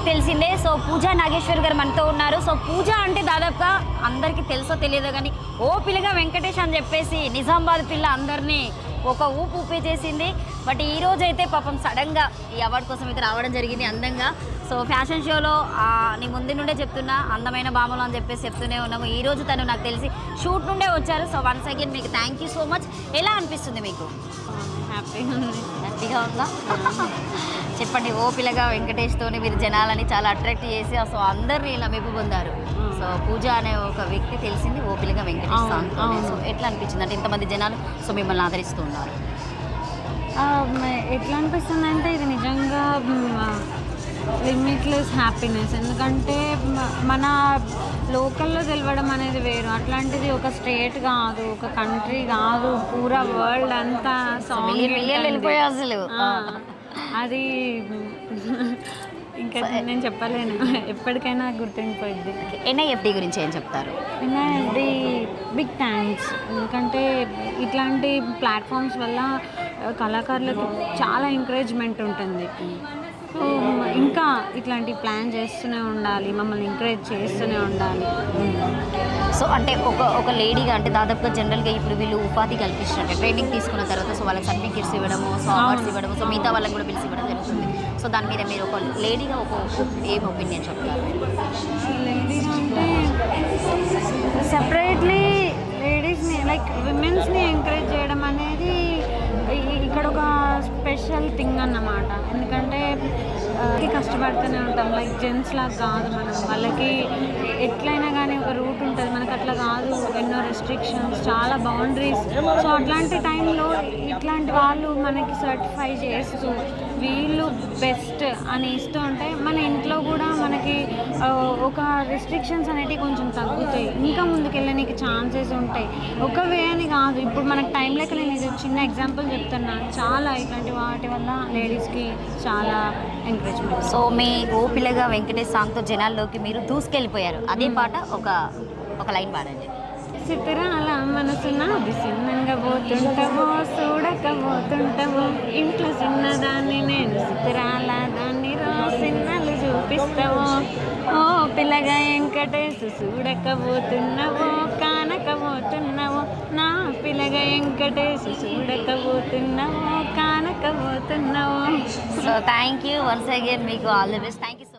తెలిసిందే. సో పూజా నాగేశ్వర్ గారు మనతో ఉన్నారు. సో పూజ అంటే దాదాపుగా అందరికీ తెలుసో తెలియదో కానీ ఓ పిల్లగా వెంకటేష్ అని చెప్పేసి నిజామాబాద్ పిల్ల అందరినీ ఒక ఊపు ఊపేసేసింది. బట్ ఈ రోజు అయితే పాపం సడన్గా ఈ అవార్డు కోసం అయితే రావడం జరిగింది అందంగా. సో ఫ్యాషన్ షోలో నీ ముందు నుండే చెప్తున్నా అందమైన భామలు అని చెప్పేసి చెప్తూనే ఉన్నాము. ఈరోజు తను నాకు తెలిసి షూట్ నుండే వచ్చారు. సో వన్స్ అగైన్ మీకు థ్యాంక్ యూ సో మచ్. ఎలా అనిపిస్తుంది మీకు? హ్యాపీగా ఉందా? చెప్పండి. ఓ పిల్లగా వెంకటేష్తోనే మీరు జనాలని చాలా అట్రాక్ట్ చేసి సో అందరినీ ఇలా మెప్పు పొందారు. సో పూజ అనే ఒక వ్యక్తి తెలిసింది ఓ పిల్లగా వెంకటేష్ సాంగ్. సో ఎట్లా అనిపించింది అంటే ఇంతమంది జనాలు సో మిమ్మల్ని ఆదరిస్తూ ఉన్నారు? ఎట్లా అనిపిస్తుంది అంటే ఇది నిజంగా లిమిట్లెస్ హ్యాపీనెస్. ఎందుకంటే మన లోకల్లో తెలవడం అనేది వేరు, అట్లాంటిది ఒక స్టేట్ కాదు, ఒక కంట్రీ కాదు, పూరా వరల్డ్ అంతా సాంగ్ వెళ్ళిపోయా అసలు. అది ఇంకా నేను చెప్పలేను, ఎప్పటికైనా గుర్తుండిపోయింది. ఎన్ఐఎఫ్డి గురించి ఏం చెప్తారు? NIFD big thanks. ఎందుకంటే ఇట్లాంటి ప్లాట్ఫామ్స్ వల్ల కళాకారులకు చాలా ఎంకరేజ్మెంట్ ఉంటుంది. సో ఇంకా ఇట్లాంటి ప్లాన్ చేస్తూనే ఉండాలి, మమ్మల్ని ఎంకరేజ్ చేస్తూనే ఉండాలి. సో అంటే ఒక లేడీగా అంటే దాదాపుగా జనరల్గా ఇప్పుడు వీళ్ళు ఉపాధి కల్పిస్తున్నట్టు ట్రైనింగ్ తీసుకున్న తర్వాత సో వాళ్ళకి సర్టిఫికేట్స్ ఇవ్వడము, సో అవార్డ్స్ ఇవ్వడము, సో మిగతా వాళ్ళకి కూడా పిలిచి ఇవ్వడం జరుగుతుంది. సో దాని మీద మీరు ఒక లేడీగా ఏం ఒపీనియన్ చెప్తారు? లేడీస్ అంటే సెపరేట్లీ లేడీస్ని లైక్ విమెన్స్ని ఎంకరేజ్ చేయడం అనేది ఇక్కడ ఒక స్పెషల్ థింగ్ అన్నమాట. ఎందుకంటే కష్టపడుతూనే ఉంటాం, లైక్ జెంట్స్ లాగా కాదు మనం. వాళ్ళకి ఎట్లయినా కానీ ఒక రూట్ ఉంటుంది, మనకు అట్లా కాదు. ఎన్నో రెస్ట్రిక్షన్స్, చాలా బౌండరీస్. సో అట్లాంటి టైంలో ఇట్లాంటి వాళ్ళు మనకి సర్టిఫై చేస్తూ వీళ్ళు బెస్ట్ అని ఇస్తూ ఉంటే మన ఇంట్లో కూడా మనకి ఒక రెస్ట్రిక్షన్స్ అనేటివి కొంచెం తగ్గుతాయి, ఇంకా ముందుకెళ్ళడానికి ఛాన్సెస్ ఉంటాయి. ఒక వే అని కాదు, ఇప్పుడు మనకు టైం లేక నేను ఇది చిన్న ఎగ్జాంపుల్ చెప్తున్నా. చాలా ఇట్లాంటి వాటి వల్ల లేడీస్కి చాలా ఎంకరేజ్మెంట్. సో మీ ఓ పిల్లగా వెంకటేష్ సాంగ్తో జనాల్లోకి మీరు దూసుకెళ్ళిపోయారు. అదే పాట ఒక లైన్ పాడండి. చిత్రాల మనసున సిన్నంగా పోతుంటావో, చూడకపోతుంటావో, ఇంట్లో చిన్నదాన్ని నేను చిత్రాల దాన్ని సిన్నలు చూపిస్తావో. ఓ పిల్లగా వెంకటేశ్ చూడకపోతున్నావో, కానకపోతున్నావో, నా పిల్లగా వెంకటేశ్ చూడకపోతున్నావో, కానకపోతున్నావో. So thank you once again, మీకు all the best. Thank you.